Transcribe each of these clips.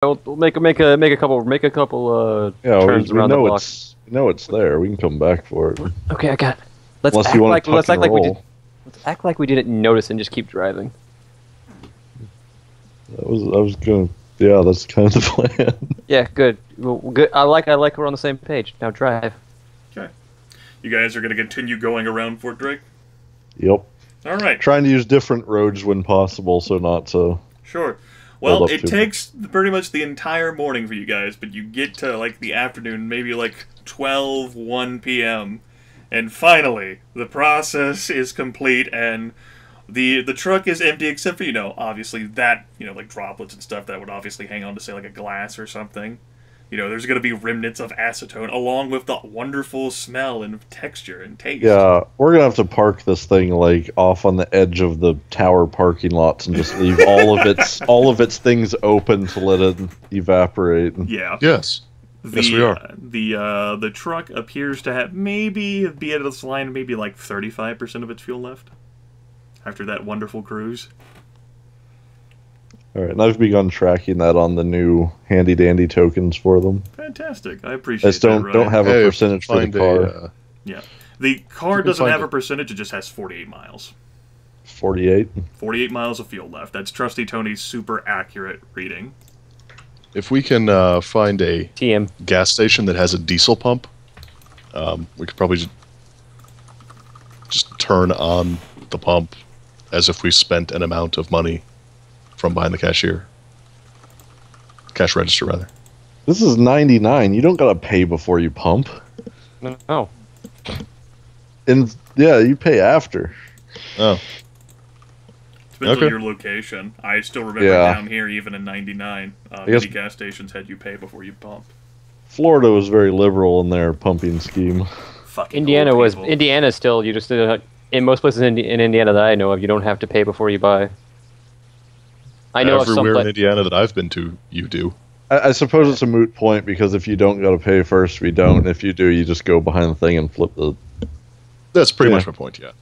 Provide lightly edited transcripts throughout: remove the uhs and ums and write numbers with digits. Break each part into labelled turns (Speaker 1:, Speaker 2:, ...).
Speaker 1: We'll make a couple
Speaker 2: Yeah,
Speaker 1: turns
Speaker 2: we
Speaker 1: around the
Speaker 2: know
Speaker 1: block.
Speaker 2: we know it's there. We can come back for it.
Speaker 1: Okay, I got it. Let's
Speaker 2: Unless
Speaker 1: act
Speaker 2: you want
Speaker 1: like
Speaker 2: to tuck and
Speaker 1: we did.
Speaker 2: roll.
Speaker 1: Let's act like we didn't notice and just keep driving.
Speaker 2: I was gonna. Yeah, that's kind of the plan.
Speaker 1: Yeah, good. Well, good. I like we're on the same page. Now drive.
Speaker 3: Okay. You guys are going to continue going around Fort Drake?
Speaker 2: Yep.
Speaker 3: All right.
Speaker 2: Trying to use different roads when possible, so not to.
Speaker 3: Sure. Well,
Speaker 2: up
Speaker 3: it
Speaker 2: to
Speaker 3: takes pretty much the entire morning for you guys, but you get to, like, the afternoon, maybe, like, 1 p.m., and finally, the process is complete, and the truck is empty, except for, obviously that, like, droplets and stuff that would obviously hang on to, say, like, a glass or something. There's going to be remnants of acetone, along with the wonderful smell and texture and taste.
Speaker 2: Yeah, we're gonna have to park this thing like off on the edge of the tower parking lots and just leave all of its things open to let it evaporate.
Speaker 3: Yeah.
Speaker 4: Yes. Yes, we are.
Speaker 3: The truck appears to have maybe be at its line, maybe like 35% of its fuel left after that wonderful cruise.
Speaker 2: All right, and I've begun tracking that on the new handy dandy tokens for them.
Speaker 3: Fantastic. I appreciate
Speaker 2: I just
Speaker 3: that.
Speaker 2: don't have a
Speaker 4: Hey,
Speaker 2: percentage for the
Speaker 4: find
Speaker 2: car.
Speaker 3: Yeah. The car
Speaker 4: can
Speaker 3: doesn't
Speaker 4: find
Speaker 3: have a
Speaker 4: it.
Speaker 3: percentage, it just has 48 miles.
Speaker 2: 48.
Speaker 3: 48 miles of fuel left. That's Trusty Tony's super accurate reading.
Speaker 4: If we can find a
Speaker 1: TM.
Speaker 4: gas station that has a diesel pump, we could probably just turn on the pump as if we spent an amount of money from behind the cashier. Cash register, rather.
Speaker 2: This is 99. You don't gotta pay before you pump.
Speaker 1: No.
Speaker 2: And yeah, you pay after.
Speaker 4: Oh.
Speaker 3: Depends
Speaker 4: Okay.
Speaker 3: on your location. I still remember
Speaker 2: Yeah.
Speaker 3: down here, even in 99,
Speaker 2: guess-
Speaker 3: many gas stations had you pay before you pump.
Speaker 2: Florida was very liberal in their pumping scheme.
Speaker 3: Fucking
Speaker 1: Indiana
Speaker 3: old
Speaker 1: was.
Speaker 3: people.
Speaker 1: Indiana still. You just in most places in Indiana that I know of, you don't have to pay before you buy. I know of some
Speaker 4: Everywhere in
Speaker 1: pla-
Speaker 4: Indiana that I've been to, you do.
Speaker 2: I suppose it's a moot point because if you don't gotta pay first, we don't. If you do, you just go behind the thing and flip the.
Speaker 4: That's pretty
Speaker 2: Yeah.
Speaker 4: much my point, yeah.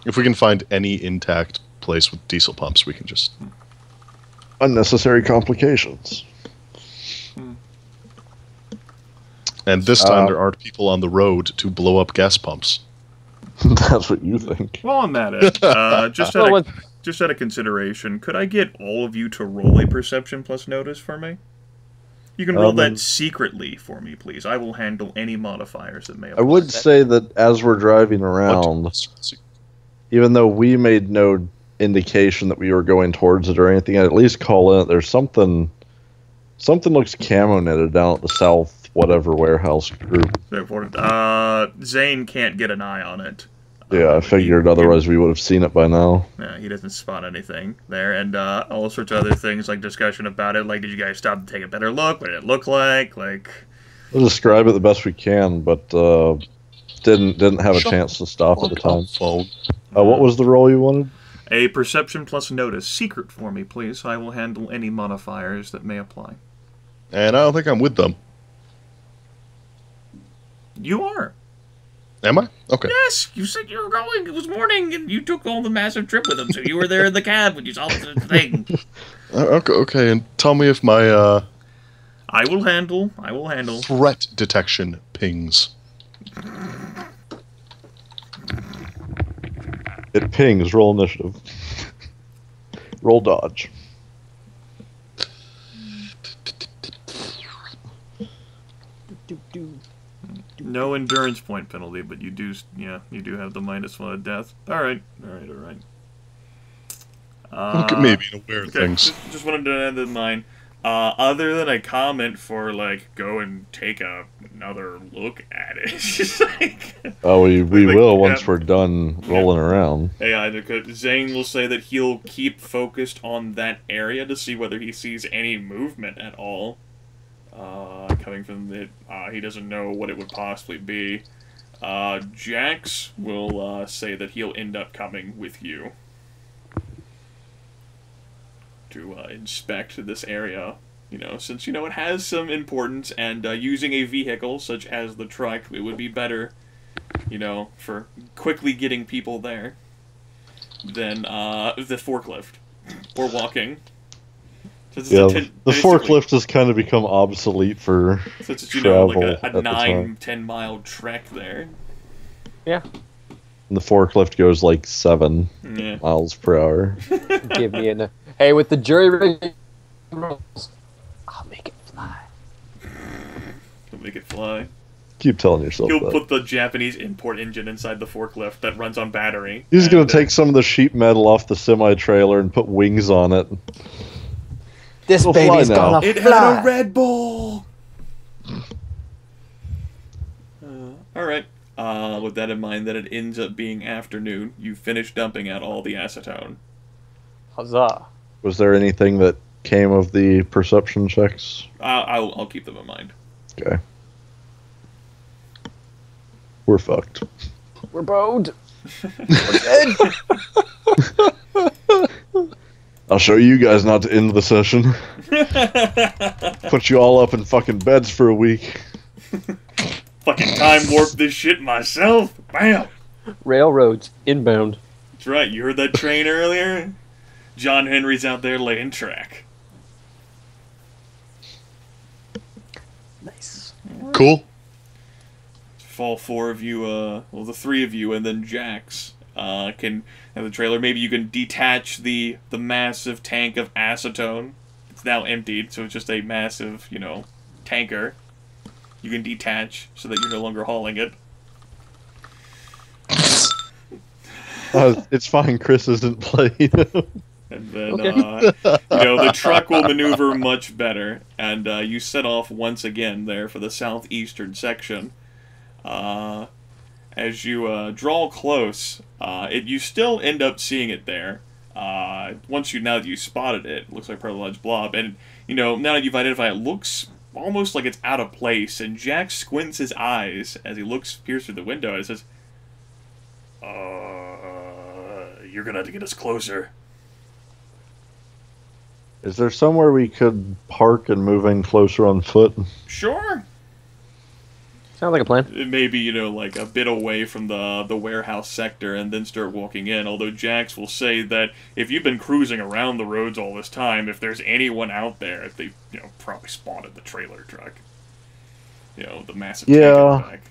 Speaker 4: If we can find any intact place with diesel pumps, we can just...
Speaker 2: Unnecessary complications.
Speaker 4: And this time there aren't people on the road to blow up gas pumps.
Speaker 2: That's what you think.
Speaker 3: Well, on that end,
Speaker 1: Well,
Speaker 3: just out of consideration, could I get all of you to roll a perception plus notice for me? You can roll that secretly for me, please. I will handle any modifiers that may
Speaker 2: I
Speaker 3: apply.
Speaker 2: would say that as we're driving around, even though we made no indication that we were going towards it or anything, I'd at least call in. There's something looks camo knitted down at the south whatever warehouse group.
Speaker 3: Zane can't get an eye on it.
Speaker 2: Yeah, I figured otherwise we would have seen it by now.
Speaker 3: Yeah, he doesn't spot anything there, and all sorts of other things like discussion about it. Like, did you guys stop to take a better look? What did it look like? Like,
Speaker 2: We'll describe it the best we can, but didn't have a chance to stop at the time.
Speaker 4: Phone.
Speaker 2: What was the role you wanted?
Speaker 3: a perception plus notice secret for me, please. I will handle any modifiers that may apply.
Speaker 4: And I don't think I'm with them.
Speaker 3: You are.
Speaker 4: Am I? Okay.
Speaker 3: Yes, you said you were going. It was morning, and you took all the massive trip with him, so you were there in the cab when you saw the thing.
Speaker 4: Okay, and tell me if my
Speaker 3: I will handle.
Speaker 4: threat detection pings.
Speaker 2: It pings. Roll initiative. Roll dodge.
Speaker 3: No endurance point penalty, but you do have the -1 death. All right.
Speaker 4: Look at me being aware of
Speaker 3: Okay,
Speaker 4: things.
Speaker 3: just wanted to end in mind. Other than a comment for, like, go and take another look at it. It's just like...
Speaker 2: Oh, we
Speaker 3: like,
Speaker 2: will once we're done rolling around.
Speaker 3: Hey, either Zane will say that he'll keep focused on that area to see whether he sees any movement at all. Coming from it, he doesn't know what it would possibly be. Jax will say that he'll end up coming with you to inspect this area, since, it has some importance, and using a vehicle such as the truck, it would be better, for quickly getting people there than the forklift, or walking. Since
Speaker 2: Yeah,
Speaker 3: it's
Speaker 2: the forklift has kind of become obsolete for
Speaker 3: since it's,
Speaker 2: travel
Speaker 3: like a
Speaker 2: at the time.
Speaker 3: 9-10 mile trek there.
Speaker 1: Yeah.
Speaker 2: And the forklift goes like 7
Speaker 3: Yeah.
Speaker 2: miles per hour.
Speaker 1: Give me an. Hey, with the jury rig rolls, I'll make it fly.
Speaker 3: He'll make it fly.
Speaker 2: Keep telling yourself
Speaker 3: He'll
Speaker 2: that.
Speaker 3: put the Japanese import engine inside the forklift that runs on battery.
Speaker 2: He's going to take some of the sheet metal off the semi-trailer and put wings on it.
Speaker 1: This
Speaker 2: We'll
Speaker 1: baby's
Speaker 2: fly now.
Speaker 1: gonna
Speaker 3: It
Speaker 1: fly.
Speaker 3: had a Red Bull! Alright. With that in mind, that it ends up being afternoon, you finish dumping out all the acetone.
Speaker 1: Huzzah.
Speaker 2: Was there anything that came of the perception checks?
Speaker 3: I'll keep them in mind.
Speaker 2: Okay. We're fucked.
Speaker 1: We're bowed. We're dead.
Speaker 2: I'll show you guys not to end the session. Put you all up in fucking beds for a week.
Speaker 3: Fucking time warp this shit myself. Bam!
Speaker 1: Railroads inbound.
Speaker 3: That's right, you heard that train earlier? John Henry's out there laying track.
Speaker 1: Nice.
Speaker 4: Cool.
Speaker 3: All 4 of you, well, the 3 of you, and then Jax, can have the trailer. Maybe you can detach the massive tank of acetone. It's now emptied, so it's just a massive, tanker. You can detach so that you're no longer hauling it.
Speaker 2: It's fine, Chris isn't playing.
Speaker 3: And then,
Speaker 1: Okay.
Speaker 3: the truck will maneuver much better. And you set off once again there for the southeastern section. As you draw close, you still end up seeing it there. Now that you spotted it, it looks like a large blob. And, now that you've identified it, looks almost like it's out of place. And Jack squints his eyes as he peers through the window and says, you're gonna have to get us closer.
Speaker 2: Is there somewhere we could park and move in closer on foot?
Speaker 3: Sure.
Speaker 1: Sounds like a plan.
Speaker 3: It may be, like a bit away from the warehouse sector and then start walking in. Although Jax will say that if you've been cruising around the roads all this time, if there's anyone out there, they probably spotted the trailer truck. The massive tank in the back.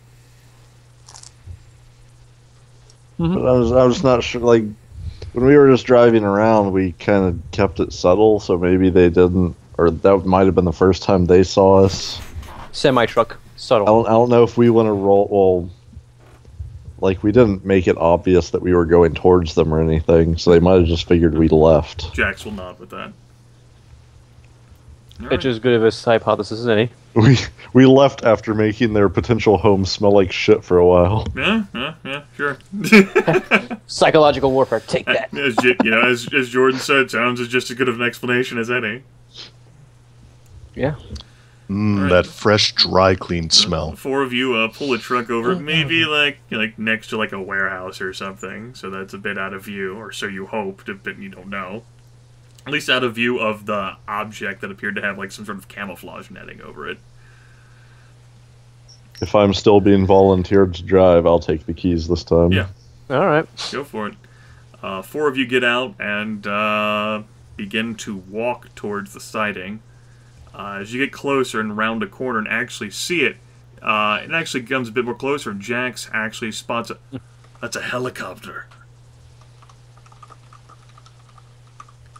Speaker 2: But I was not sure, like, when we were just driving around, we kind of kept it subtle, so maybe they didn't, or that might have been the first time they saw us.
Speaker 1: Semi-truck.
Speaker 2: I
Speaker 1: Subtle.
Speaker 2: don't know if we want to roll, well, like, we didn't make it obvious that we were going towards them or anything, so they might have just figured we left.
Speaker 3: Jax will nod with that. All
Speaker 1: It's as good of a hypothesis as any.
Speaker 2: We left after making their potential home smell like shit for a while.
Speaker 3: Yeah, sure.
Speaker 1: Psychological warfare. Take that.
Speaker 3: As Jordan said, sounds as just as good of an explanation as any.
Speaker 1: Yeah.
Speaker 3: Right.
Speaker 4: That fresh, dry clean smell.
Speaker 3: 4 of you pull a truck over, maybe like next to like a warehouse or something, so that's a bit out of view, or so you hoped, but you don't know. At least out of view of the object that appeared to have like some sort of camouflage netting over it.
Speaker 2: If I'm still being volunteered to drive, I'll take the keys this time.
Speaker 3: Yeah.
Speaker 1: All right.
Speaker 3: Go for it. 4 of you get out and begin to walk towards the sighting. As you get closer and round a corner and actually see it, it actually comes a bit more closer, and Jax actually spots that's a helicopter.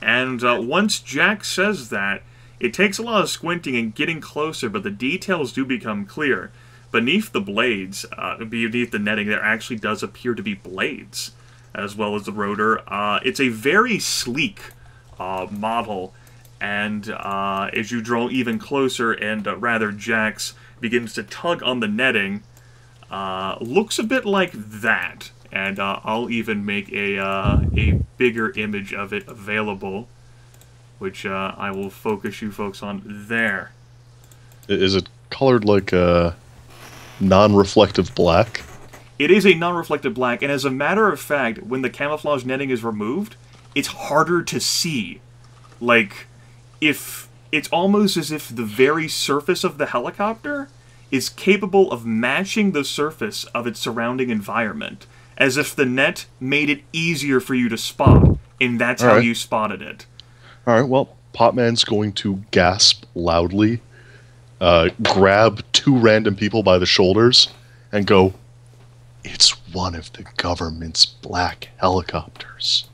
Speaker 3: And once Jax says that, it takes a lot of squinting and getting closer, but the details do become clear. Beneath the blades, beneath the netting, there actually does appear to be blades, as well as the rotor. It's a very sleek model. And as you draw even closer, and rather Jax begins to tug on the netting, looks a bit like that. And I'll even make a bigger image of it available, which I will focus you folks on there.
Speaker 4: Is it colored like a non-reflective black?
Speaker 3: It is a non-reflective black, and as a matter of fact, when the camouflage netting is removed, it's harder to see. Like, if it's almost as if the very surface of the helicopter is capable of matching the surface of its surrounding environment, as if the net made it easier for you to spot, and that's how you spotted it.
Speaker 4: All right, well, Potman's going to gasp loudly, grab 2 random people by the shoulders, and go, "It's one of the government's black helicopters."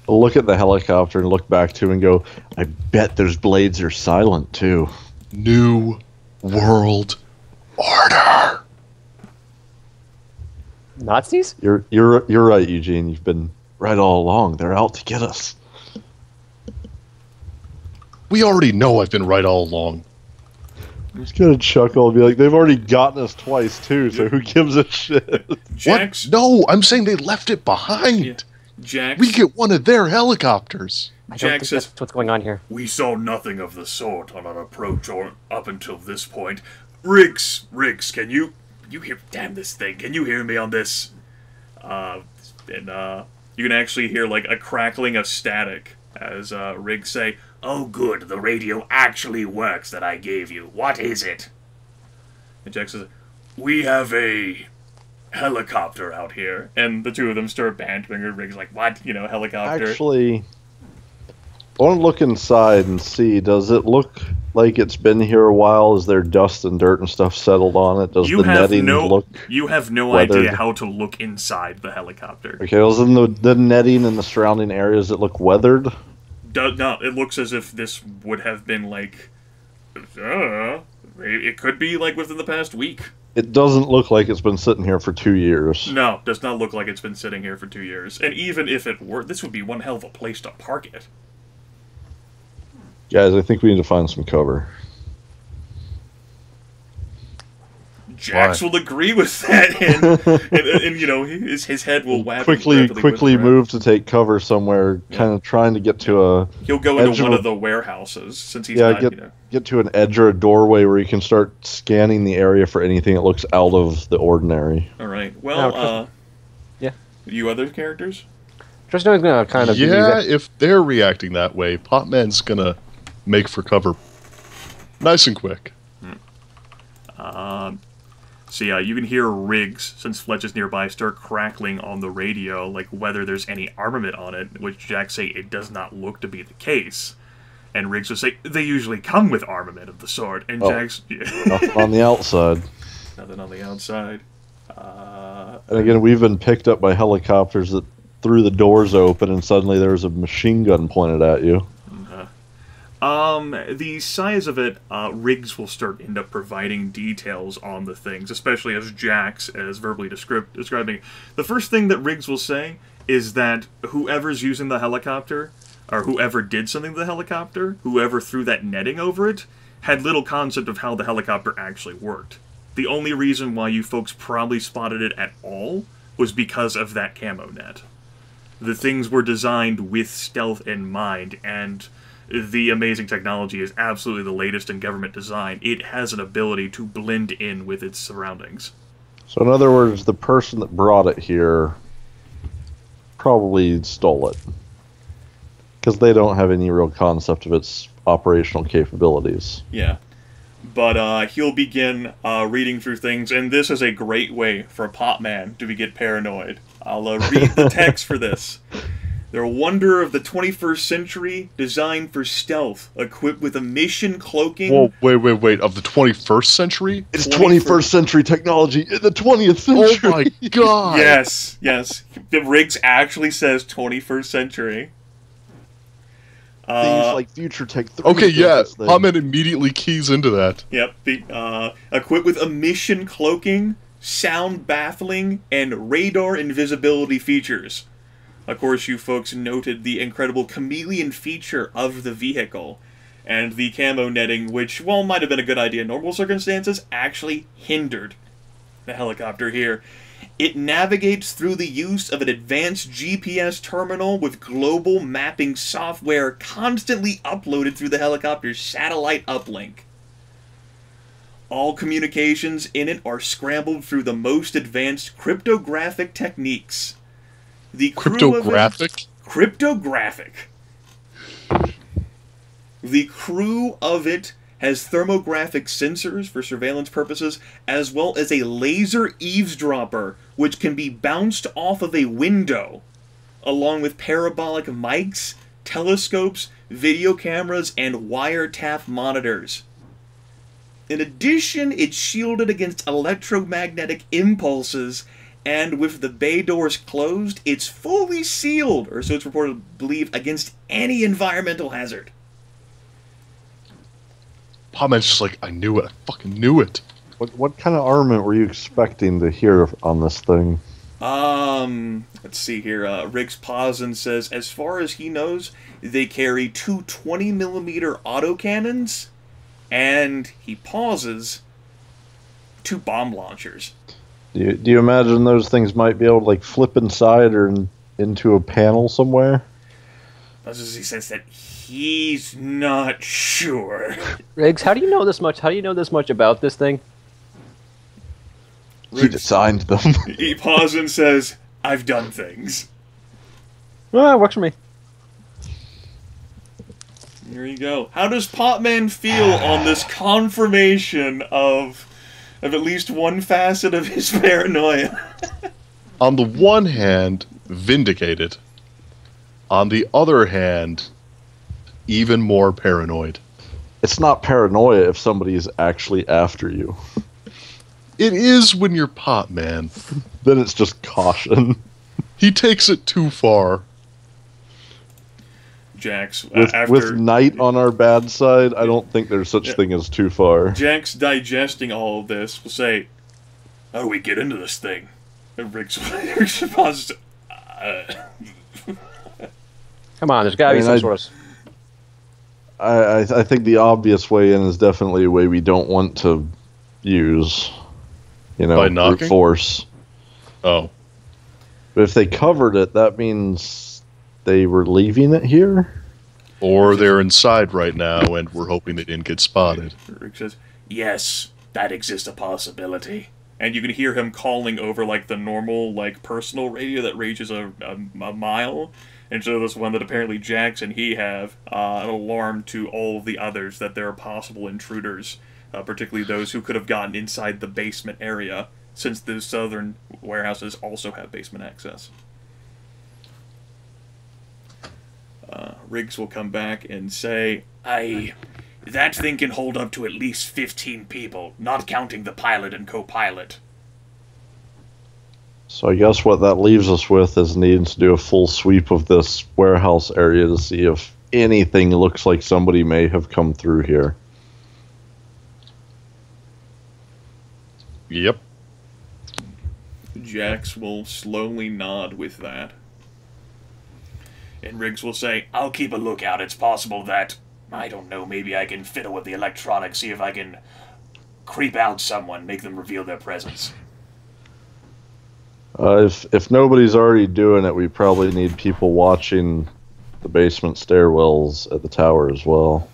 Speaker 2: I'll look at the helicopter and look back to him and go, I bet those blades are silent, too.
Speaker 4: New World Order.
Speaker 1: Nazis?
Speaker 2: You're right, Eugene. You've been right all along. They're out to get us.
Speaker 4: We already know I've been right all along.
Speaker 2: I'm just gonna chuckle and be like, they've already gotten us twice too, so who gives a shit?
Speaker 3: Jax,
Speaker 4: What? No, I'm saying they left it behind.
Speaker 3: Yeah. Jax,
Speaker 4: We get one of their helicopters.
Speaker 1: I don't
Speaker 3: Jack
Speaker 1: think
Speaker 3: says,
Speaker 1: that's what's going on here.
Speaker 3: "We saw nothing of the sort on our approach or up until this point. Riggs, can you hear? Damn this thing! Can you hear me on this?" And you can actually hear like a crackling of static as Riggs say, "Oh, good, the radio actually works that I gave you. What is it?" And Jack says, "We have a helicopter out here." And the two of them start bantering, and Riggs like, "What? You know, helicopter?"
Speaker 2: Actually, I want to look inside and see, does it look like it's been here a while? Is there dust and dirt and stuff settled on it? Does the netting look
Speaker 3: You have no
Speaker 2: weathered?
Speaker 3: idea how to look inside the helicopter.
Speaker 2: Okay, well, in the netting and the surrounding areas, it look weathered?
Speaker 3: No, it looks as if this would have been like... it could be like within the past week.
Speaker 2: It doesn't look like it's been sitting here for 2 years.
Speaker 3: No, does not look like it's been sitting here for 2 years. And even if it were, this would be one hell of a place to park it.
Speaker 2: Guys, I think we need to find some cover.
Speaker 3: Jax will agree with that, and you know, his head will wag
Speaker 2: Quickly move to take cover somewhere, kind of trying to get to a...
Speaker 3: He'll go into one of the warehouses, since he's not,
Speaker 2: get to an edge or a doorway where you can start scanning the area for anything that looks out of the ordinary.
Speaker 3: Alright, well,
Speaker 1: Now, yeah.
Speaker 3: You other characters?
Speaker 1: Trusty is going to kind of...
Speaker 4: Yeah, if they're reacting that way, Potman's going to make for cover nice and quick.
Speaker 3: So yeah, you can hear Riggs, since Fletch is nearby, start crackling on the radio, like whether there's any armament on it, which Jack say it does not look to be the case. And Riggs will say, they usually come with armament of the sort, and Jack's...
Speaker 2: Nothing on the outside.
Speaker 3: Nothing on the outside.
Speaker 2: And again, we've been picked up by helicopters that threw the doors open and suddenly there was a machine gun pointed at you.
Speaker 3: The size of it, Riggs will end up providing details on the things, especially as Jax is verbally describing. The first thing that Riggs will say is that whoever's using the helicopter, or whoever did something to the helicopter, whoever threw that netting over it, had little concept of how the helicopter actually worked. The only reason why you folks probably spotted it at all was because of that camo net. The things were designed with stealth in mind, and the amazing technology is absolutely the latest in government design. It has an ability to blend in with its surroundings.
Speaker 2: So in other words, the person that brought it here probably stole it. Because they don't have any real concept of its operational capabilities.
Speaker 3: Yeah. But he'll begin reading through things, and this is a great way for Potman to get paranoid. I'll read the text for this. They're a wonder of the 21st century, designed for stealth, equipped with emission cloaking...
Speaker 4: Whoa, wait, of the 21st century?
Speaker 2: It's 21st century technology in the 20th century!
Speaker 4: Oh my god!
Speaker 3: Yes. The Riggs actually says 21st century.
Speaker 2: They use, like, Future Tech 3.
Speaker 4: Okay, yeah, Potman immediately keys into that.
Speaker 3: Yep, equipped with emission cloaking, sound baffling, and radar invisibility features. Of course, you folks noted the incredible chameleon feature of the vehicle, and the camo netting, which, while might have been a good idea in normal circumstances, actually hindered the helicopter here. It navigates through the use of an advanced GPS terminal with global mapping software constantly uploaded through the helicopter's satellite uplink. All communications in it are scrambled through the most advanced cryptographic techniques. The
Speaker 4: Cryptographic?
Speaker 3: Cryptographic. The crew of it has thermographic sensors for surveillance purposes, as well as a laser eavesdropper, which can be bounced off of a window, along with parabolic mics telescopes, video cameras, and wiretap monitors. In addition, it's shielded against electromagnetic impulses, and with the bay doors closed, it's fully sealed, or so it's reported to believe, against any environmental hazard.
Speaker 4: Potman's just like, I knew it. I fucking knew it.
Speaker 2: What kind of armament were you expecting to hear on this thing?
Speaker 3: Let's see here. Riggs pauses and says, as far as he knows, they carry 2 20mm autocannons, and he pauses, 2 bomb launchers.
Speaker 2: Do you imagine those things might be able to like flip inside or into a panel somewhere?
Speaker 3: That's as he says that he's not sure.
Speaker 1: Riggs, how do you know this much? How do you know this much about this thing?
Speaker 2: He designed them.
Speaker 3: He pauses and says, I've done things.
Speaker 1: Well, it works for me.
Speaker 3: Here you go. How does Potman feel on this confirmation of at least one facet of his paranoia?
Speaker 4: On the one hand, vindicated. On the other hand, even more paranoid.
Speaker 2: It's not paranoia if somebody is actually after you.
Speaker 4: It is when you're Potman.
Speaker 2: Then it's just caution.
Speaker 4: He takes it too far.
Speaker 3: Jax,
Speaker 2: With night on our bad side, I don't think there's such thing as too far.
Speaker 3: Jax digesting all of this will say, how do we get into this thing? And Riggs pauses.
Speaker 1: Come on, there's got to be some sort of...
Speaker 2: I think the obvious way in is definitely a way we don't want to use.
Speaker 4: By knocking?
Speaker 2: Brute force.
Speaker 4: Oh.
Speaker 2: But if they covered it, that means they were leaving it here?
Speaker 4: Or they're inside right now, and we're hoping they didn't get spotted.
Speaker 3: Rick says, yes, that exists a possibility. And you can hear him calling over, like, the normal, like, personal radio that ranges a mile. And so this one that apparently Jax and he have, an alarm to all of the others that there are possible intruders, particularly those who could have gotten inside the basement area, since the southern warehouses also have basement access. Riggs will come back and say, that thing can hold up to at least 15 people, not counting the pilot and co-pilot.
Speaker 2: So I guess what that leaves us with is needing to do a full sweep of this warehouse area to see if anything looks like somebody may have come through here.
Speaker 4: Yep.
Speaker 3: Jax will slowly nod with that. And Riggs will say, I'll keep a lookout. It's possible that, I don't know, maybe I can fiddle with the electronics, see if I can creep out someone, make them reveal their presence.
Speaker 2: If nobody's already doing it, we probably need people watching the basement stairwells at the tower as well.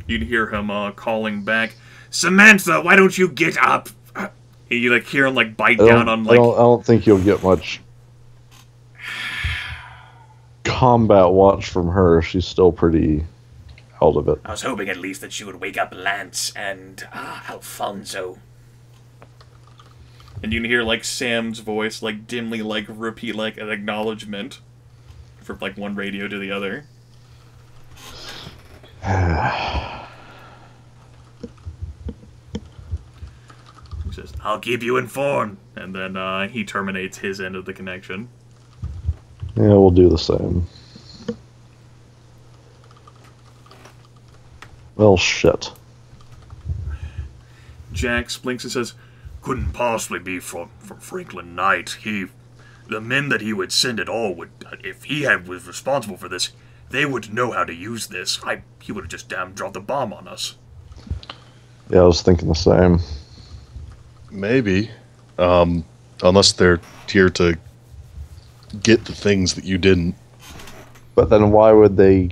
Speaker 3: You'd hear him like back, Samantha, why don't you get up? You like hear him like bite down on like.
Speaker 2: I don't think you'll get much combat watch from her. She's still pretty out of it.
Speaker 3: I was hoping at least that she would wake up Lance and Alfonso. And you can hear like Sam's voice like dimly like repeat like an acknowledgement from like one radio to the other. He says, I'll keep you informed. And then he terminates his end of the connection.
Speaker 2: Yeah, we'll do the same. Well, shit.
Speaker 3: Jax blinks and says, couldn't possibly be from Franklin Knight. The men that he would send at all would, if he was responsible for this, they would know how to use this. He would have just damn dropped the bomb on us.
Speaker 2: Yeah, I was thinking the same.
Speaker 4: Maybe. Unless they're here to get the things that you didn't.
Speaker 2: But then why would they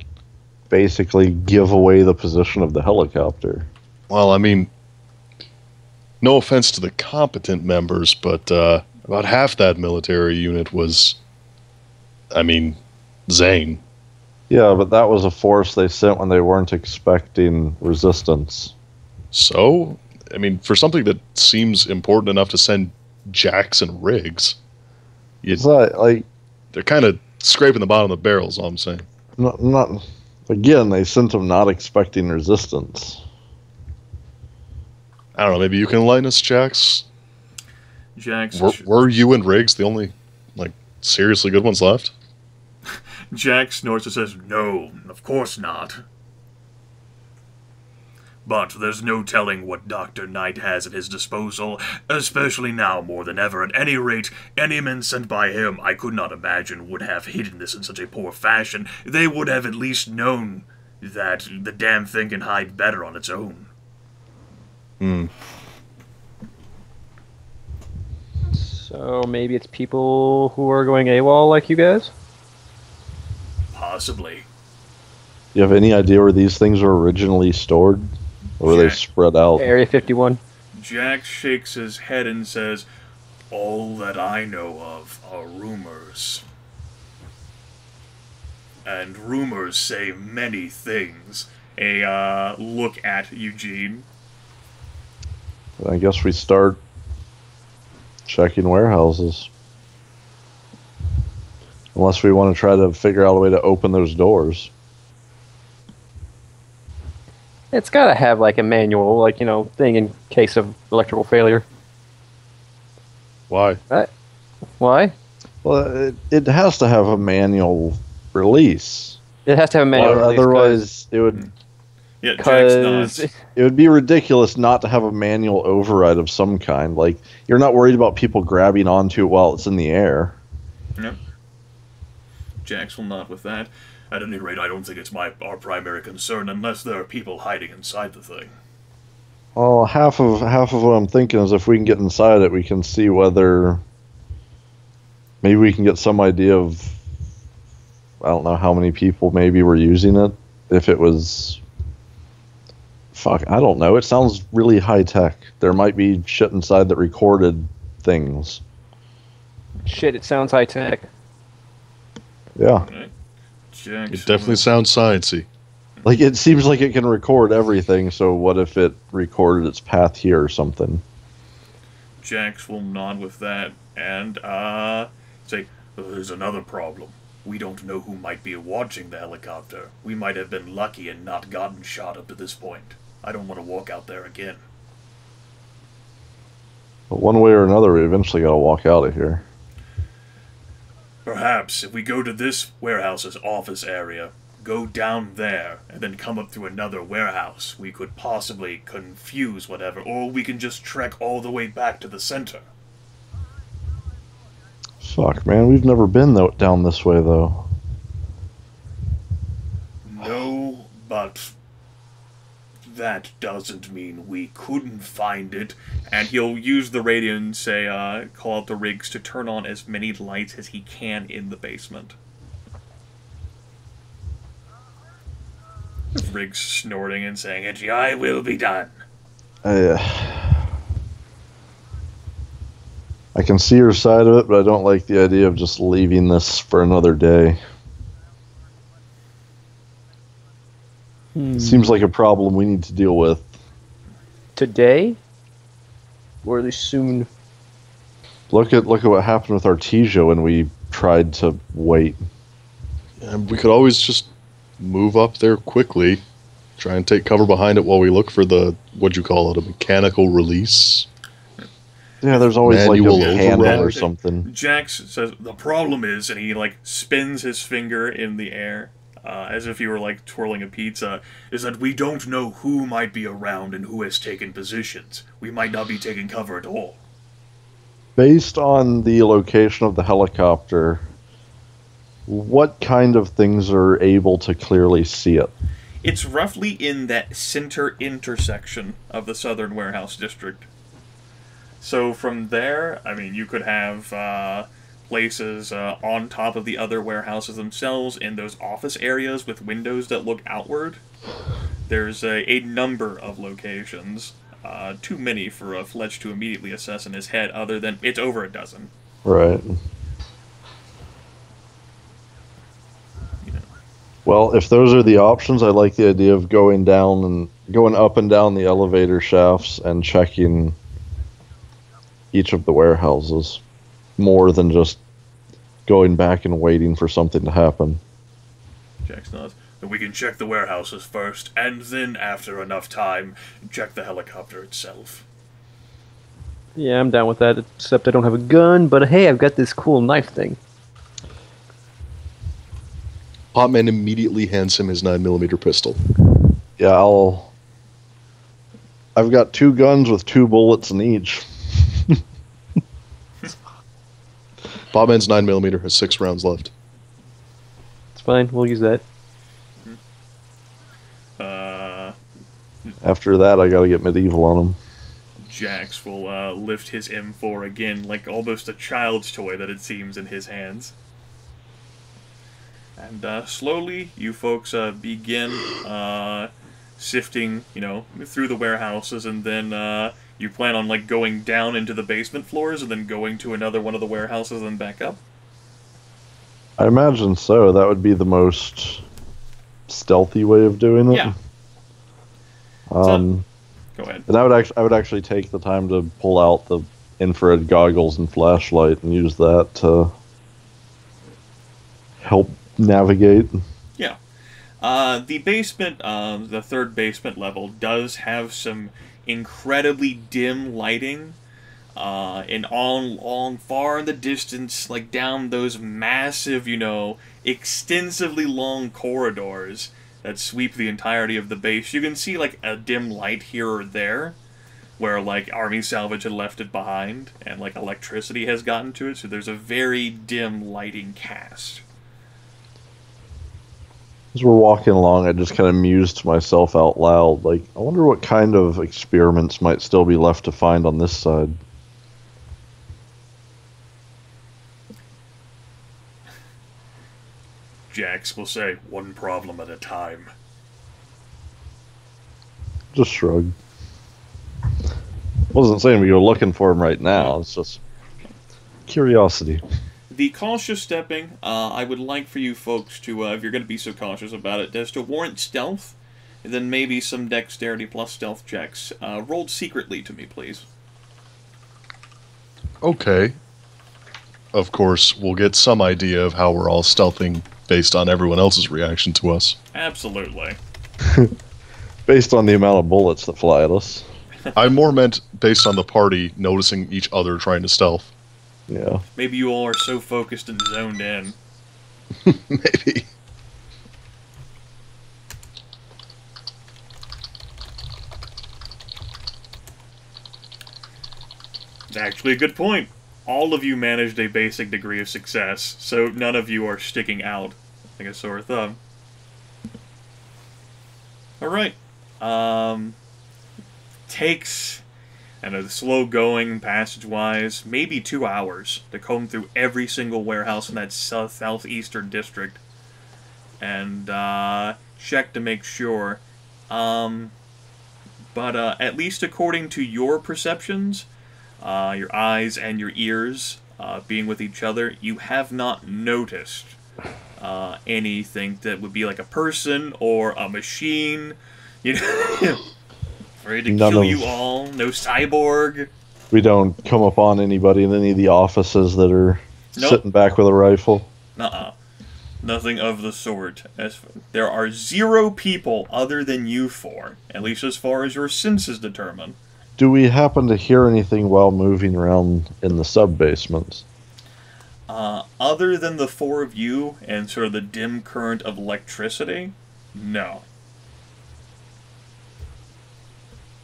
Speaker 2: basically give away the position of the helicopter?
Speaker 4: Well, I mean, no offense to the competent members, but about half that military unit was, Zane.
Speaker 2: Yeah, but that was a force they sent when they weren't expecting resistance.
Speaker 4: So, for something that seems important enough to send Jax and Riggs,
Speaker 2: It's not, like,
Speaker 4: they're kind of scraping the bottom of the barrel is all I'm saying.
Speaker 2: Not again. They sent them not expecting resistance.
Speaker 4: I don't know. Maybe you can enlighten us, Jax.
Speaker 3: Jax.
Speaker 4: Were you and Riggs the only, like, seriously good ones left?
Speaker 3: Jax snorts and says, "No, of course not. But there's no telling what Dr. Knight has at his disposal, especially now more than ever. At any rate, any men sent by him, I could not imagine, would have hidden this in such a poor fashion. They would have at least known that the damn thing can hide better on its own."
Speaker 1: So maybe it's people who are going AWOL like you guys?
Speaker 3: Possibly.
Speaker 2: You have any idea where these things were originally stored? Or were they spread out?
Speaker 1: Area 51.
Speaker 3: Jack shakes his head and says, "All that I know of are rumors. And rumors say many things." A look at Eugene.
Speaker 2: I guess we start checking warehouses. Unless we want to try to figure out a way to open those doors.
Speaker 1: It's got to have like a manual, like, you know, thing in case of electrical failure.
Speaker 4: Why?
Speaker 1: Why?
Speaker 2: Well, it has to have a manual release.
Speaker 1: It has to have a manual release.
Speaker 2: Otherwise, it would.
Speaker 3: Yeah, Jack's nods.
Speaker 2: It would be ridiculous not to have a manual override of some kind. Like, you're not worried about people grabbing onto it while it's in the air.
Speaker 3: Yep. Jax will nod with that. At any rate, I don't think it's our primary concern unless there are people hiding inside the thing.
Speaker 2: Well, half of what I'm thinking is if we can get inside it, we can see whether maybe we can get some idea of, I don't know how many people maybe were using it. If it was, fuck, I don't know. It sounds really high tech. There might be shit inside that recorded things.
Speaker 1: Shit, it sounds high tech.
Speaker 2: Yeah.
Speaker 3: Right.
Speaker 4: It definitely sounds sciencey.
Speaker 2: Like, it seems like it can record everything, so what if it recorded its path here or something?
Speaker 3: Jax will nod with that and say, "There's another problem. We don't know who might be watching the helicopter. We might have been lucky and not gotten shot up to this point. I don't want to walk out there again."
Speaker 2: But one way or another, we eventually gotta walk out of here.
Speaker 3: Perhaps if we go to this warehouse's office area, go down there, and then come up through another warehouse, we could possibly confuse whatever, or we can just trek all the way back to the center.
Speaker 2: Fuck, man, we've never been down this way, though.
Speaker 3: No, but that doesn't mean we couldn't find it. And he'll use the radio and say, call out the rigs to turn on as many lights as he can in the basement. Riggs snorting and saying, "AGI will be done."
Speaker 2: I can see your side of it, but I don't like the idea of just leaving this for another day. It seems like a problem we need to deal with.
Speaker 1: Today? Or at least soon?
Speaker 2: Look at what happened with Artesia when we tried to wait.
Speaker 4: And we could always just move up there quickly, try and take cover behind it while we look for the, what'd you call it, a mechanical release?
Speaker 2: Yeah, there's always
Speaker 4: Manual
Speaker 2: like a handle
Speaker 4: override.
Speaker 2: or something.
Speaker 3: Jax says, "The problem is," and he like spins his finger in the air, as if he were like twirling a pizza, "is that we don't know who might be around and who has taken positions. We might not be taking cover at all."
Speaker 2: Based on the location of the helicopter, what kind of things are able to clearly see it?
Speaker 3: It's roughly in that center intersection of the Southern Warehouse District. So from there, I mean, you could have places on top of the other warehouses themselves in those office areas with windows that look outward. There's a number of locations. Too many for Fletch to immediately assess in his head, other than it's over a dozen.
Speaker 2: Right. Well, if those are the options, I like the idea of going up and down the elevator shafts and checking each of the warehouses more than just going back and waiting for something to happen.
Speaker 3: Jax nods. Then we can check the warehouses first, and then, after enough time, check the helicopter itself.
Speaker 1: Yeah, I'm down with that, except I don't have a gun, but hey, I've got this cool knife thing.
Speaker 4: Potman immediately hands him his 9mm pistol.
Speaker 2: Yeah, I've got 2 guns with 2 bullets in each.
Speaker 4: Potman's 9mm has 6 rounds left.
Speaker 1: It's fine, we'll use that.
Speaker 2: After that, I gotta get medieval on him.
Speaker 3: Jax will lift his M4 again, like almost a child's toy that it seems in his hands. And slowly, you folks begin sifting, through the warehouses, and then you plan on like going down into the basement floors, and then going to another one of the warehouses, and back up.
Speaker 2: I imagine so. That would be the most stealthy way of doing it.
Speaker 3: Yeah. Go ahead.
Speaker 2: And I would actually take the time to pull out the infrared goggles and flashlight and use that to help navigate.
Speaker 3: Yeah. The basement, the third basement level, does have some incredibly dim lighting. And all far in the distance, like down those massive, extensively long corridors that sweep the entirety of the base, you can see like a dim light here or there, where like army salvage had left it behind, and like electricity has gotten to it, so there's a very dim lighting cast.
Speaker 2: As we're walking along, I just kind of mused to myself out loud, like, I wonder what kind of experiments might still be left to find on this side.
Speaker 3: Jax will say, one problem at a time.
Speaker 2: Just shrug. Wasn't saying we were looking for him right now, it's just curiosity.
Speaker 3: The cautious stepping, I would like for you folks to, if you're going to be so cautious about it, just to warrant stealth, and then maybe some dexterity plus stealth checks. Rolled secretly to me, please.
Speaker 4: Okay. Of course, we'll get some idea of how we're all stealthing based on everyone else's reaction to us.
Speaker 3: Absolutely.
Speaker 2: Based on the amount of bullets that fly at us.
Speaker 4: I more meant based on the party noticing each other trying to stealth.
Speaker 2: Yeah.
Speaker 3: Maybe you all are so focused and zoned in.
Speaker 4: Maybe.
Speaker 3: It's actually a good point. All of you managed a basic degree of success, so none of you are sticking out like a sore thumb. Alright. Takes, the slow going passage-wise, maybe 2 hours to comb through every single warehouse in that southeastern district and check to make sure. But at least according to your perceptions, your eyes and your ears being with each other, you have not noticed anything that would be like a person or a machine, ready to kill you all. No cyborg.
Speaker 2: We don't come upon anybody in any of the offices that are sitting back with a rifle.
Speaker 3: Nothing of the sort. There are 0 people other than you 4, at least as far as your senses determine.
Speaker 2: Do we happen to hear anything while moving around in the sub-basements?
Speaker 3: Other than the 4 of you and sort of the dim current of electricity, no.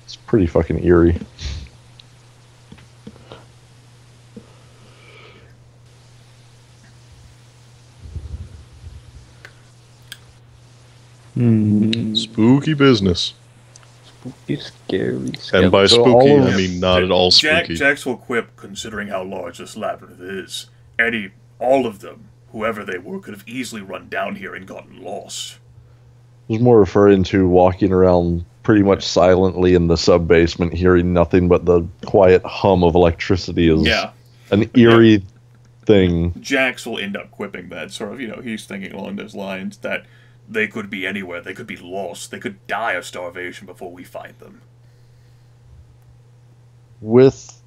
Speaker 2: It's pretty fucking eerie.
Speaker 4: Spooky business.
Speaker 1: Spooky, scary.
Speaker 4: And by spooky, I mean not at all spooky.
Speaker 3: Jax will quip, considering how large this labyrinth is. All of them, whoever they were, could have easily run down here and gotten lost.
Speaker 2: I was more referring to walking around pretty much silently in the sub-basement, hearing nothing but the quiet hum of electricity is an eerie thing.
Speaker 3: Jax will end up quipping that, sort of, he's thinking along those lines, that they could be anywhere, they could be lost, they could die of starvation before we find them.
Speaker 2: With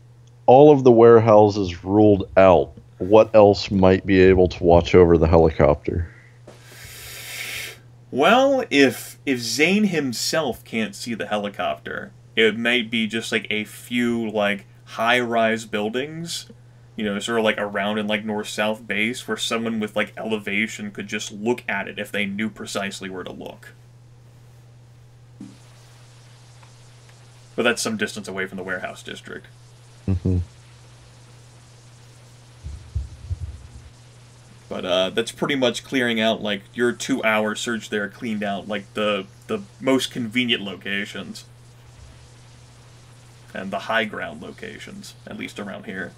Speaker 2: all of the warehouses ruled out, what else might be able to watch over the helicopter?
Speaker 3: Well, if Zane himself can't see the helicopter, it might be just like a few like high-rise buildings, you know, sort of like around in like north-south base, where someone with like elevation could just look at it if they knew precisely where to look. But that's some distance away from the warehouse district.
Speaker 2: Mm-hmm.
Speaker 3: But that's pretty much clearing out, like, your 2-hour search there cleaned out, like, the most convenient locations. And the high ground locations, at least around here.